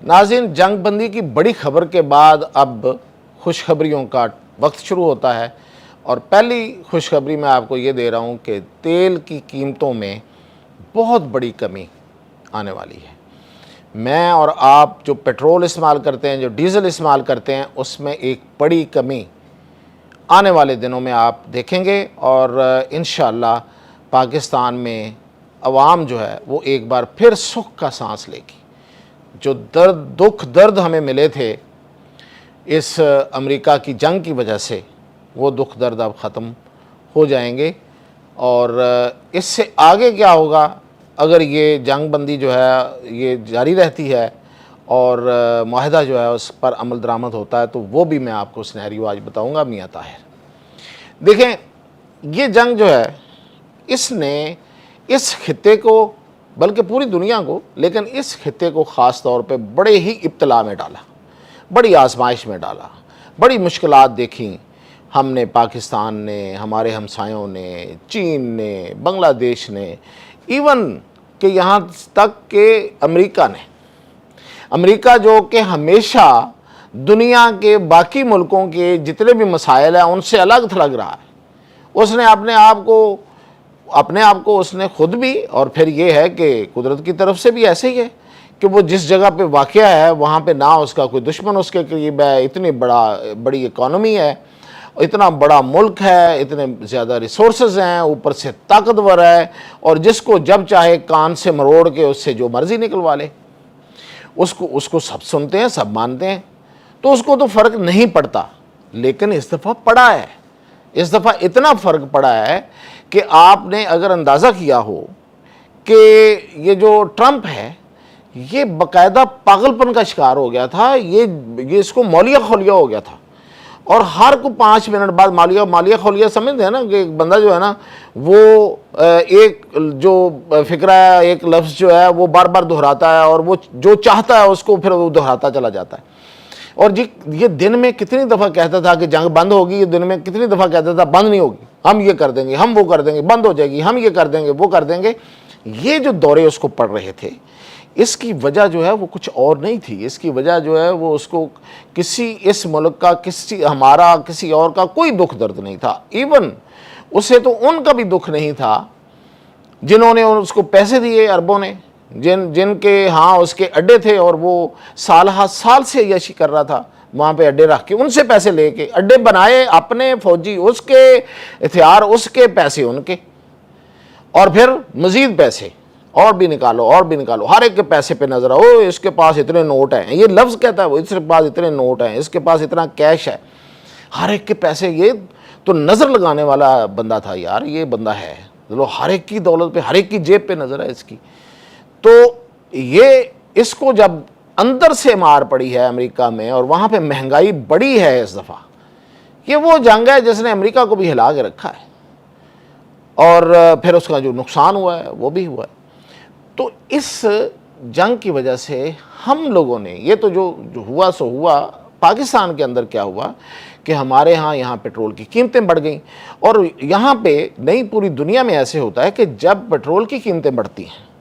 ناظرین، جنگ بندی کی بڑی خبر کے بعد اب خوشخبریوں کا وقت شروع ہوتا ہے، اور پہلی خوشخبری میں آپ کو یہ دے رہا ہوں کہ تیل کی قیمتوں میں بہت بڑی کمی آنے والی ہے۔ میں اور آپ جو پیٹرول استعمال کرتے ہیں، جو ڈیزل استعمال کرتے ہیں، اس میں ایک بڑی کمی آنے والے دنوں میں آپ دیکھیں گے، اور انشاءاللہ پاکستان میں عوام جو ہے وہ ایک بار پھر سکھ کا سانس لے گی۔ جو دکھ درد ہمیں ملے تھے اس امریکہ کی جنگ کی وجہ سے، وہ دکھ درد اب ختم ہو جائیں گے، اور اس سے آگے کیا ہوگا اگر یہ جنگ بندی جو ہے یہ جاری رہتی ہے اور معاہدہ جو ہے اس پر عمل درآمد ہوتا ہے، تو وہ بھی میں آپ کو سینیریو آج بتاؤں گا میاں طاہر۔ دیکھیں، یہ جنگ جو ہے اس نے اس خطے کو، بلکہ پوری دنیا کو، لیکن اس خطے کو خاص طور پہ بڑے ہی ابتلا میں ڈالا، بڑی آزمائش میں ڈالا، بڑی مشکلات دیکھیں ہم نے، پاکستان نے، ہمارے ہمسایوں نے، چین نے، بنگلہ دیش نے، ایون کہ یہاں تک کہ امریکہ جو کہ ہمیشہ دنیا کے باقی ملکوں کے جتنے بھی مسائل ہیں ان سے الگ تھلگ رہا ہے۔ اس نے اپنے آپ کو اس نے خود بھی، اور پھر یہ ہے کہ قدرت کی طرف سے بھی ایسے ہی ہے کہ وہ جس جگہ پہ واقع ہے وہاں پہ نہ اس کا کوئی دشمن اس کے قریب ہے، اتنی بڑی اکانومی ہے، اتنا بڑا ملک ہے، اتنے زیادہ ریسورسز ہیں، اوپر سے طاقتور ہے، اور جس کو جب چاہے کان سے مروڑ کے اس سے جو مرضی نکلوا لے، اس کو سب سنتے ہیں، سب مانتے ہیں، تو اس کو تو فرق نہیں پڑتا۔ لیکن اس دفعہ پڑا ہے، اس دفعہ اتنا فرق پڑا ہے کہ آپ نے اگر اندازہ کیا ہو کہ یہ جو ٹرمپ ہے یہ باقاعدہ پاگل پن کا شکار ہو گیا تھا، یہ اس کو مولیہ خولیہ ہو گیا تھا، اور ہر کو 5 منٹ بعد مالیہ خولیہ سمجھتے ہیں نا، کہ ایک بندہ جو ہے نا وہ ایک جو فکرہ ہے، ایک لفظ جو ہے وہ بار بار دہراتا ہے، اور وہ جو چاہتا ہے اس کو پھر وہ دہراتا چلا جاتا ہے۔ اور یہ دن میں کتنی دفعہ کہتا تھا کہ جنگ بند ہوگی، یہ دن میں کتنی دفعہ کہتا تھا بند نہیں ہوگی، ہم یہ کر دیں گے، ہم وہ کر دیں گے، بند ہو جائے گی، ہم یہ کر دیں گے، وہ کر دیں گے۔ یہ جو دورے اس کو پڑ رہے تھے، اس کی وجہ جو ہے وہ کچھ اور نہیں تھی، اس کی وجہ جو ہے وہ اس کو کسی اس ملک کا، ہمارا کسی اور کا کوئی دکھ درد نہیں تھا۔ ایون اسے تو ان کا بھی دکھ نہیں تھا جنہوں نے اس کو پیسے دیے اربوں نے، جن کے ہاں اس کے اڈے تھے، اور وہ سال سے عیاشی کر رہا تھا وہاں پہ اڈے رکھ کے، ان سے پیسے لے کے اڈے بنائے اپنے، فوجی اس کے، ہتھیار اس کے، پیسے ان کے، اور پھر مزید پیسے اور بھی نکالو، ہر ایک کے پیسے پہ نظر آؤ، اس کے پاس اتنے نوٹ ہیں، یہ لفظ کہتا ہے وہ، اس کے پاس اتنے نوٹ ہیں، اس کے پاس اتنا کیش ہے، ہر ایک کے پیسے۔ یہ تو نظر لگانے والا بندہ تھا یار، یہ بندہ ہے، ہر ایک کی دولت پہ، ہر ایک کی جیب پہ نظر ہے اس کی۔ تو یہ اس کو جب اندر سے مار پڑی ہے امریکہ میں، اور وہاں پہ مہنگائی بڑی ہے اس دفعہ، یہ وہ جنگ ہے جس نے امریکہ کو بھی ہلا کے رکھا ہے، اور پھر اس کا جو نقصان ہوا ہے وہ بھی ہوا ہے۔ تو اس جنگ کی وجہ سے ہم لوگوں نے، یہ تو جو ہوا سو ہوا، پاکستان کے اندر کیا ہوا کہ ہمارے یہاں پیٹرول کی قیمتیں بڑھ گئیں، اور یہاں پہ نہیں، پوری دنیا میں ایسے ہوتا ہے کہ جب پیٹرول کی قیمتیں بڑھتی ہیں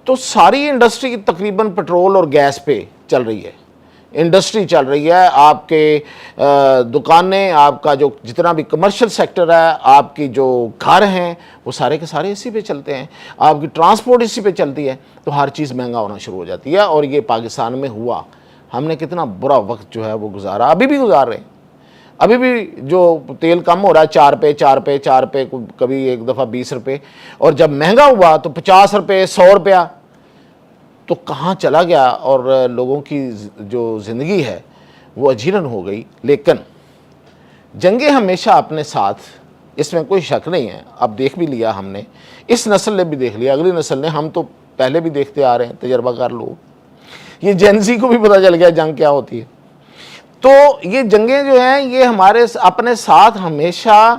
تو ساری انڈسٹری تقریباً پیٹرول اور گیس پہ چل رہی ہے، انڈسٹری چل رہی ہے، آپ کے دکانیں، آپ کا جو جتنا بھی کمرشل سیکٹر ہے، آپ کی جو گھر ہیں، وہ سارے کے سارے اسی پہ چلتے ہیں، آپ کی ٹرانسپورٹ اسی پہ چلتی ہے، تو ہر چیز مہنگا ہونا شروع ہو جاتی ہے، اور یہ پاکستان میں ہوا۔ ہم نے کتنا برا وقت جو ہے وہ گزارا، ابھی بھی گزار رہے ہیں، ابھی بھی جو تیل کم ہو رہا ہے 4 پہ، کبھی ایک دفعہ 20 روپے، اور جب مہنگا ہوا تو 50 روپے، 100 روپیہ، تو کہاں چلا گیا، اور لوگوں کی جو زندگی ہے وہ اجیرن ہو گئی۔ لیکن جنگیں ہمیشہ اپنے ساتھ، اس میں کوئی شک نہیں ہے، اب دیکھ بھی لیا ہم نے، اس نسل نے بھی دیکھ لیا، اگلی نسل نے، ہم تو پہلے بھی دیکھتے آ رہے ہیں، تجربہ کار لوگ، یہ جین زی کو بھی پتہ چل گیا جنگ کیا ہوتی ہے۔ تو یہ جنگیں جو ہیں یہ ہمارے اپنے ساتھ ہمیشہ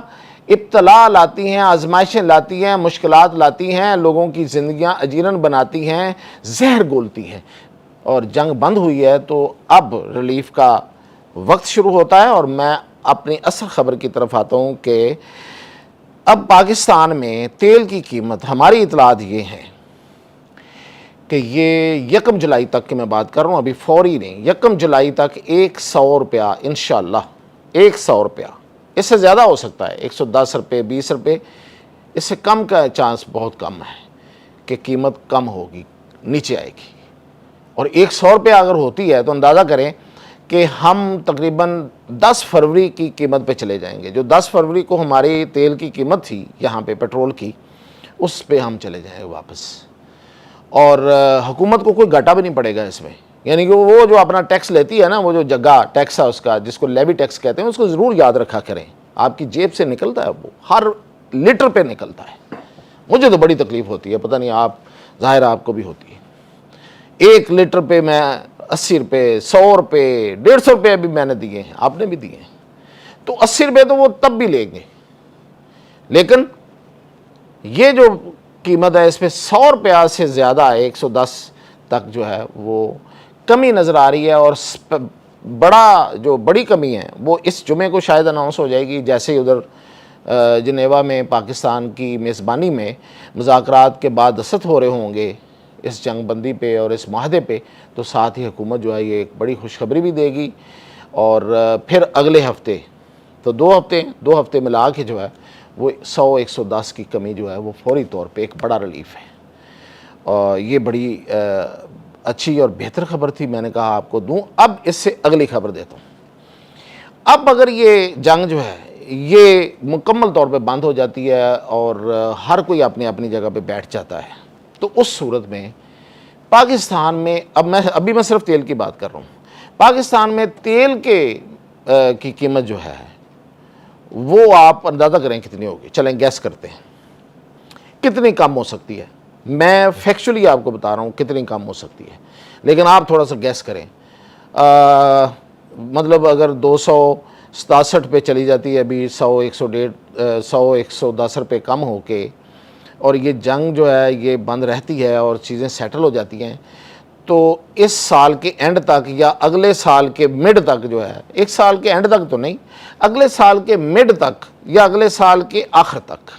ابتلا لاتی ہیں، آزمائشیں لاتی ہیں، مشکلات لاتی ہیں، لوگوں کی زندگیاں اجیرن بناتی ہیں، زہر گھولتی ہیں۔ اور جنگ بند ہوئی ہے تو اب ریلیف کا وقت شروع ہوتا ہے، اور میں اپنی اصل خبر کی طرف آتا ہوں کہ اب پاکستان میں تیل کی قیمت، ہماری اطلاعات یہ ہیں کہ یہ 1 جولائی تک کی میں بات کر رہا ہوں، ابھی فوری نہیں، 1 جولائی تک 100 روپیہ انشاءاللہ، 100 روپیہ، اس سے زیادہ ہو سکتا ہے، 110 روپے، 20 روپے، اس سے کم کا چانس بہت کم ہے کہ قیمت کم ہوگی، نیچے آئے گی۔ اور 100 روپے اگر ہوتی ہے تو اندازہ کریں کہ ہم تقریباً 10 فروری کی قیمت پہ چلے جائیں گے، جو 10 فروری کو ہماری تیل کی قیمت تھی یہاں پہ پیٹرول کی، اس پہ ہم چلے جائیں گے واپس۔ اور حکومت کو کوئی گھاٹا بھی نہیں پڑے گا اس میں، یعنی کہ وہ جو اپنا ٹیکس لیتی ہے نا، وہ جو جگہ ٹیکس ہے اس کا، جس کو لیوی ٹیکس کہتے ہیں، اس کو ضرور یاد رکھا کریں، آپ کی جیب سے نکلتا ہے، وہ ہر لیٹر پہ نکلتا ہے۔ مجھے تو بڑی تکلیف ہوتی ہے، پتہ نہیں آپ، ظاہر آپ کو بھی ہوتی ہے۔ 1 لیٹر پہ میں 80 روپے، 100 روپے، 150 روپے بھی میں نے دیے ہیں، آپ نے بھی دیے ہیں، تو 80 روپے تو وہ تب بھی لیں گے، لیکن یہ جو قیمت ہے اس پہ 100 روپیہ سے زیادہ ہے، 110 تک جو ہے وہ کمی نظر آ رہی ہے۔ اور بڑی کمی ہے وہ اس جمعے کو شاید اناؤنس ہو جائے گی، جیسے ہی ادھر جنیوا میں پاکستان کی میزبانی میں مذاکرات کے بعد دستخط ہو رہے ہوں گے اس جنگ بندی پہ اور اس معاہدے پہ، تو ساتھ ہی حکومت جو ہے یہ ایک بڑی خوشخبری بھی دے گی۔ اور پھر اگلے ہفتے، تو 2 ہفتے ملا کے جو ہے وہ 100-110 کی کمی جو ہے وہ فوری طور پہ ایک بڑا ریلیف ہے۔ اور یہ بڑی اچھی اور بہتر خبر تھی، میں نے کہا آپ کو دوں۔ اب اس سے اگلی خبر دیتا ہوں۔ اب اگر یہ جنگ جو ہے یہ مکمل طور پہ بند ہو جاتی ہے اور ہر کوئی اپنی اپنی جگہ پہ بیٹھ جاتا ہے، تو اس صورت میں پاکستان میں، ابھی میں صرف تیل کی بات کر رہا ہوں، پاکستان میں تیل کی قیمت جو ہے وہ آپ اندازہ کریں کتنی ہوگی، چلیں گیس کرتے ہیں کتنی کم ہو سکتی ہے۔ میں فیکچولی آپ کو بتا رہا ہوں کتنی کم ہو سکتی ہے، لیکن آپ تھوڑا سا گیس کریں۔ مطلب اگر 267 پہ چلی جاتی ہے ابھی، 100-110 روپے کم ہو کے، اور یہ جنگ جو ہے یہ بند رہتی ہے اور چیزیں سیٹل ہو جاتی ہیں، تو اس سال کے اینڈ تک یا اگلے سال کے مڈ تک جو ہے، 1 سال کے اینڈ تک تو نہیں، اگلے سال کے مڈ تک یا اگلے سال کے آخر تک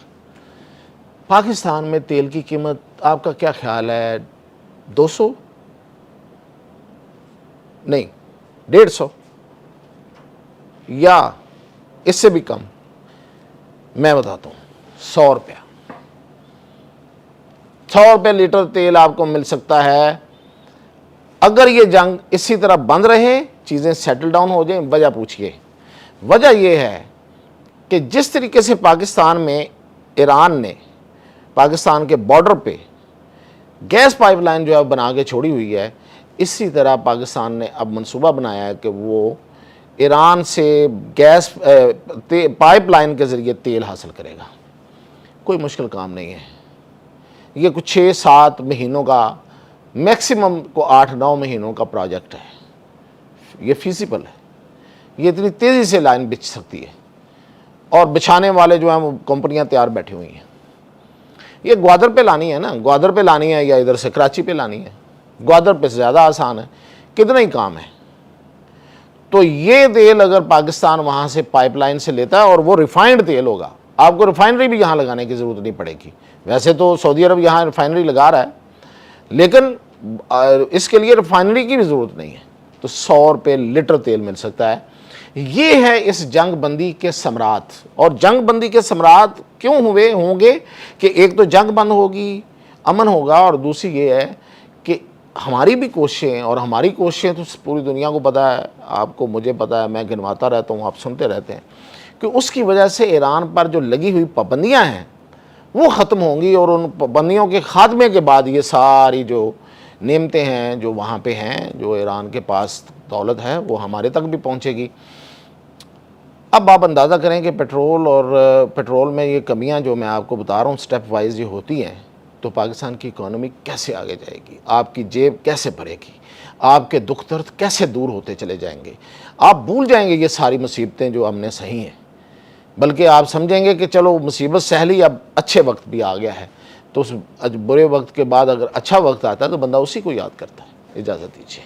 پاکستان میں تیل کی قیمت آپ کا کیا خیال ہے؟ 200 نہیں، 150 یا اس سے بھی کم؟ میں بتاتا ہوں، 100 روپیہ، 100 روپے لیٹر تیل آپ کو مل سکتا ہے اگر یہ جنگ اسی طرح بند رہے، چیزیں سیٹل ڈاؤن ہو جائیں۔ وجہ پوچھئے، وجہ یہ ہے کہ جس طریقے سے پاکستان میں ایران نے پاکستان کے بارڈر پہ گیس پائپ لائن جو ہے بنا کے چھوڑی ہوئی ہے، اسی طرح پاکستان نے اب منصوبہ بنایا ہے کہ وہ ایران سے گیس پائپ لائن کے ذریعے تیل حاصل کرے گا۔ کوئی مشکل کام نہیں ہے، یہ کچھ 6-7 مہینوں کا، میکسیمم کو 8-9 مہینوں کا پروجیکٹ ہے، یہ فیزیبل ہے، یہ اتنی تیزی سے لائن بچھ سکتی ہے، اور بچھانے والے جو ہیں وہ کمپنیاں تیار بیٹھی ہوئی ہیں۔ یہ گوادر پہ لانی ہے نا، گوادر پہ لانی ہے یا ادھر سے کراچی پہ لانی ہے، گوادر پہ زیادہ آسان ہے، کتنا ہی کام ہے۔ تو یہ تیل اگر پاکستان وہاں سے پائپ لائن سے لیتا ہے اور وہ ریفائنڈ تیل ہوگا، آپ کو ریفائنری بھی یہاں لگانے کی ضرورت نہیں پڑے گی۔ ویسے تو سعودی عرب یہاں ریفائنری لگا رہا ہے، لیکن اس کے لیے ریفائنری کی بھی ضرورت نہیں ہے، تو 100 روپے لیٹر تیل مل سکتا ہے۔ یہ ہے اس جنگ بندی کے ثمرات۔ اور جنگ بندی کے ثمرات کیوں ہوں گے کہ ایک تو جنگ بند ہوگی، امن ہوگا، اور دوسری یہ ہے کہ ہماری بھی کوششیں، اور ہماری کوششیں تو پوری دنیا کو پتہ ہے، آپ کو، مجھے پتہ ہے، میں گنواتا رہتا ہوں، آپ سنتے رہتے ہیں، کہ اس کی وجہ سے ایران پر جو لگی ہوئی پابندیاں ہیں وہ ختم ہوں گی، اور ان پابندیوں کے خاتمے کے بعد یہ ساری جو نعمتیں ہیں جو وہاں پہ ہیں، جو ایران کے پاس دولت ہے، وہ ہمارے تک بھی پہنچے گی۔ اب آپ اندازہ کریں کہ پیٹرول میں یہ کمیاں جو میں آپ کو بتا رہا ہوں سٹیپ وائز یہ ہوتی ہیں، تو پاکستان کی اکانومی کیسے آگے جائے گی، آپ کی جیب کیسے بھرے گی، آپ کے دکھ درد کیسے دور ہوتے چلے جائیں گے۔ آپ بھول جائیں گے یہ ساری مصیبتیں جو ہم نے سہی ہیں، بلکہ آپ سمجھیں گے کہ چلو مصیبت سہ لی، اب اچھے وقت بھی آ گیا ہے، تو اس برے وقت کے بعد اگر اچھا وقت آتا ہے تو بندہ اسی کو یاد کرتا ہے۔ اجازت دیجیے۔